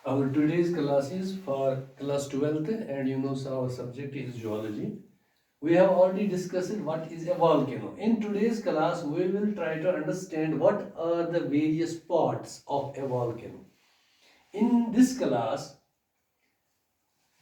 Our today's class is for class 12th, and so our subject is geology. We have already discussed what is a volcano. In today's class we will try to understand what are the various parts of a volcano. In this class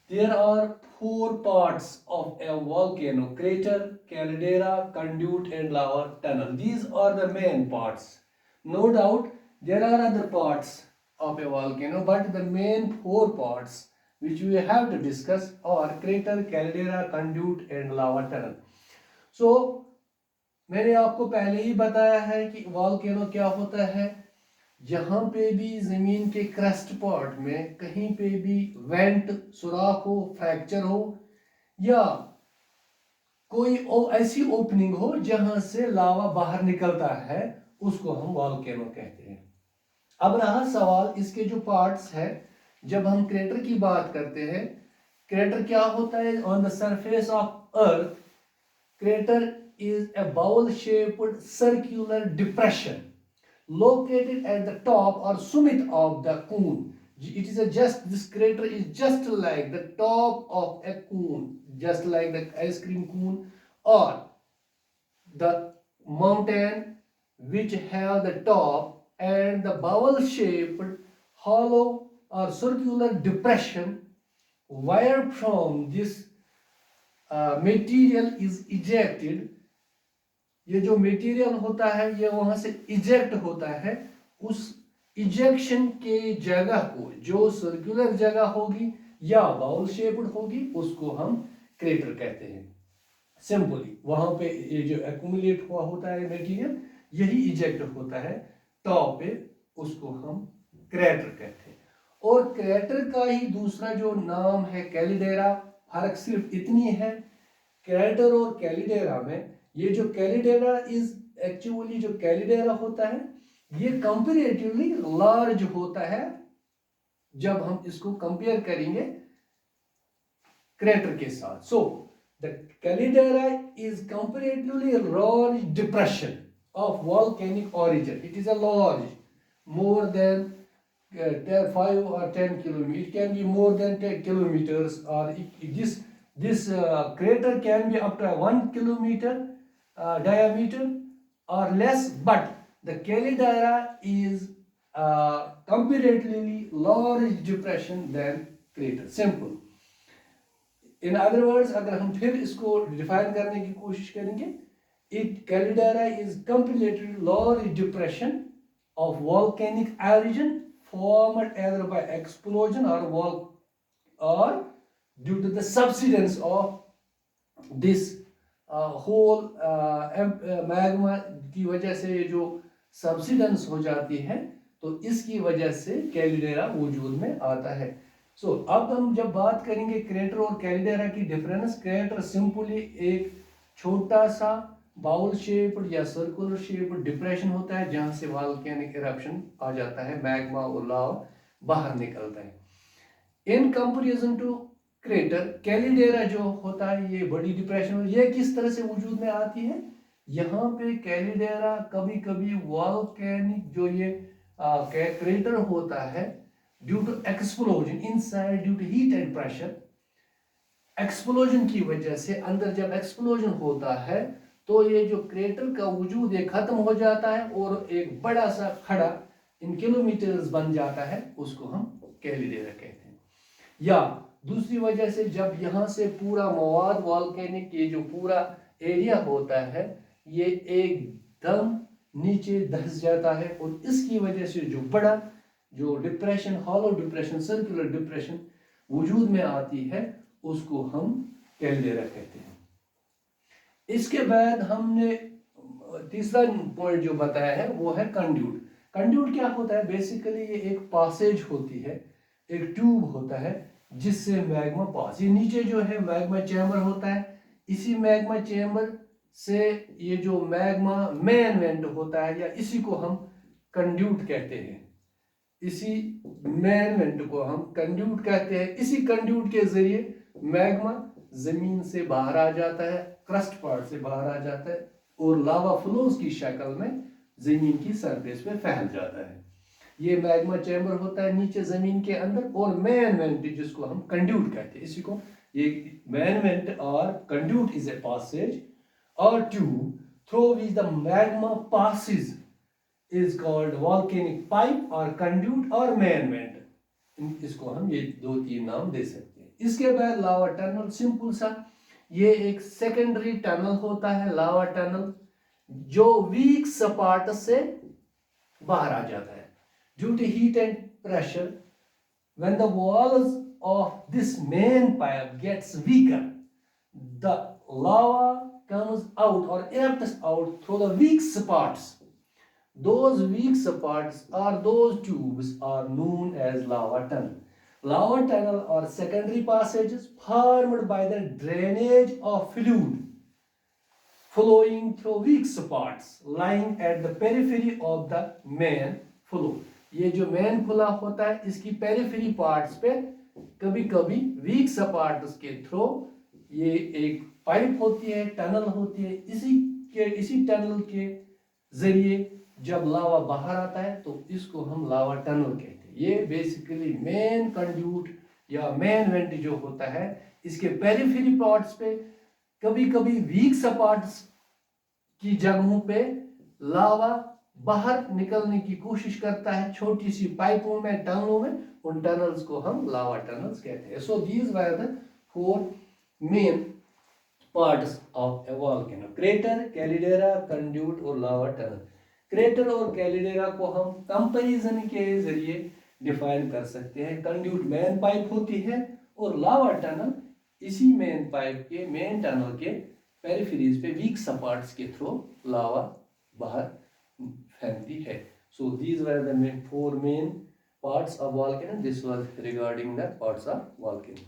there are four parts of a volcano: crater, caldera, conduit and lava tunnel. These are the main parts. No doubt there are other parts of a volcano, but the main four parts which we have to discuss are crater, caldera, conduit and lava tunnel. So मैंने आपको पहले ही बताया है कि volcano क्या होता है। जहां पे भी जमीन के क्रस्ट पार्ट में कहीं पे भी वेंट, सुराख हो, फ्रैक्चर हो या कोई ऐसी ओपनिंग हो जहां से लावा बाहर निकलता है, उसको हम वॉल्केनो कहते हैं। अब रहा सवाल इसके जो पार्ट्स है। जब हम क्रेटर की बात करते हैं, क्रेटर क्या होता है? On the surface of earth, crater is a bowl-shaped circular depression located at the top or summit of the cone. This crater is just like the top of a cone, just like the ice cream cone or the mountain, which have the top and the bowl-shaped hollow or circular depression. Where from this material is ejected, ये जो material होता है ये वहां से eject होता है। उस इजेक्शन के जगह को, जो सर्कुलर जगह होगी या बाउल शेप्ड होगी, उसको हम क्रेटर कहते हैं। सिंपली वहां पे ये जो एक्यूमुलेट हुआ होता है मटेरियल, यही इजेक्ट होता है टॉप पे, उसको हम क्रेटर कहते हैं। और क्रेटर का ही दूसरा जो नाम है कैलिडेरा। फर्क सिर्फ इतनी है, क्रेटर और कैलिडेरा में, ये जो कैलिडेरा इज एक्चुअली, जो कैलिडेरा होता है ये कंपैरेटिवली लार्ज होता है जब हम इसको कंपेयर करेंगे क्रेटर के साथ। So the caldera is comparatively large depression of volcanic origin. It is a large, more than 5 or 10 kilometers. It can be more than 10 kilometers, or this crater can be up to 1 kilometer diameter or less, but the caldera is comparatively large depression than crater. Simple. In other words, अगर हम फिर इसको define करने की कोशिश करेंगे, caldera is comparatively large depression of volcanic origin formed either by explosion or due to the subsidence of this whole magma की वजह से जो subsidence हो जाती है, तो इसकी वजह से कैलिडेरा वजूद में आता है। सो अब हम जब बात करेंगे क्रेटर और कैलिडेरा की डिफरेंस, क्रेटर सिंपली एक छोटा सा बाउल शेप्ड या सर्कुलर शेप्ड डिप्रेशन होता है जहां से वॉल्केनिक इरप्शन आ जाता है, मैग्मा और लावा बाहर निकलता है। इन कंपैरिजन टू क्रेटर, कैलिडेरा जो होता है ये बड़ी डिप्रेशन, ये किस तरह से वजूद में आती है? यहाँ पे कैलिडेरा कभी कभी वॉल्केनिक जो ये क्रेटर होता है, due to explosion inside, due to heat and pressure, explosion की वजह से अंदर जब एक्सप्लोजन होता है तो ये जो क्रेटर का वजूद ये खत्म हो जाता है और एक बड़ा सा खड़ा इन किलोमीटर्स बन जाता है, उसको हम कैलिडेरा कहते हैं। या दूसरी वजह से जब यहाँ से पूरा मवाद वॉल्केनिक, ये जो पूरा एरिया होता है ये एकदम नीचे धंस जाता है और इसकी वजह से जो बड़ा जो depression, hollow depression, circular depression वजूद में आती है, उसको हम कैलिडेरा कहते हैं। इसके बाद हमने तीसरा पॉइंट जो बताया है वो है कंड्यूट। कंड्यूट क्या होता है? बेसिकली ये एक पासेज होती है, एक ट्यूब होता है जिससे मैग्मा पास, ये नीचे जो है मैग्मा चैम्बर होता है, इसी मैग्मा चैम्बर से ये जो मैग्मा मेन वेंट होता है, या इसी को हम कंड्यूट कहते हैं, इसी मेन वेंट को हम कंड्यूट कहते हैं। इसी कंड्यूट के जरिए मैग्मा जमीन से बाहर आ जाता है, क्रस्ट पार्ट से बाहर आ जाता है और लावा फ्लोज की शक्ल में जमीन की सरफेस पे फैल जाता है। ये मैग्मा चैम्बर होता है नीचे जमीन के अंदर, और मेन वेंट जिसको हम कंड्यूट कहते हैं, इसी को ये मेन वेंट और conduit is a passage or tube through which the magma passes is called volcanic pipe or conduit or main vent। इसको हम ये दो तीन नाम दे सकते हैं। इसके बाद लावा टनल, सिंपल सा, ये एक सेकेंडरी टनल होता है लावा टनल, जो वीक सपाट से बाहर आ जाता है। Due to heat and pressure, when the walls of this main pipe gets weaker, the lava comes out or erupts out through the weak spots. Those weak spots or those tubes are known as lava tunnel. Lava tunnel are secondary passages formed by the drainage of fluid flowing through weak spots lying at the periphery of the main flow। ये जो main flow होता है इसकी periphery parts पे कभी कभी week सपाट्स के through ये एक पाइप होती है, टनल होती है, इसी टनल के जरिए जब लावा बाहर आता है तो इसको हम लावा टनल कहते हैं। ये बेसिकली मेन कंड्यूट या मेन वेंट जो होता है इसके पेरिफेरी पार्ट्स पे कभी कभी वीक सपाट्स की जगहों पे लावा बाहर निकलने की कोशिश करता है छोटी सी पाइपों में, टनलों में। उन टनल्स को हम लावा टनल्स कहते हैं। So these were the four main parts of a volcano: crater, caldera, conduit और लावा टनल। क्रेटर और कैलिडेरा को हम कंपैरिजन के जरिए डिफाइन कर सकते हैं। कंड्यूट मेन पाइप होती है और लावा टनल इसी मेन पाइप के, मेन टनल के पेरिफेरीज पे वीक सपाट्स के थ्रू लावा बाहर फैलती है। So these were the four main parts of volcano. This was regarding the parts of volcano.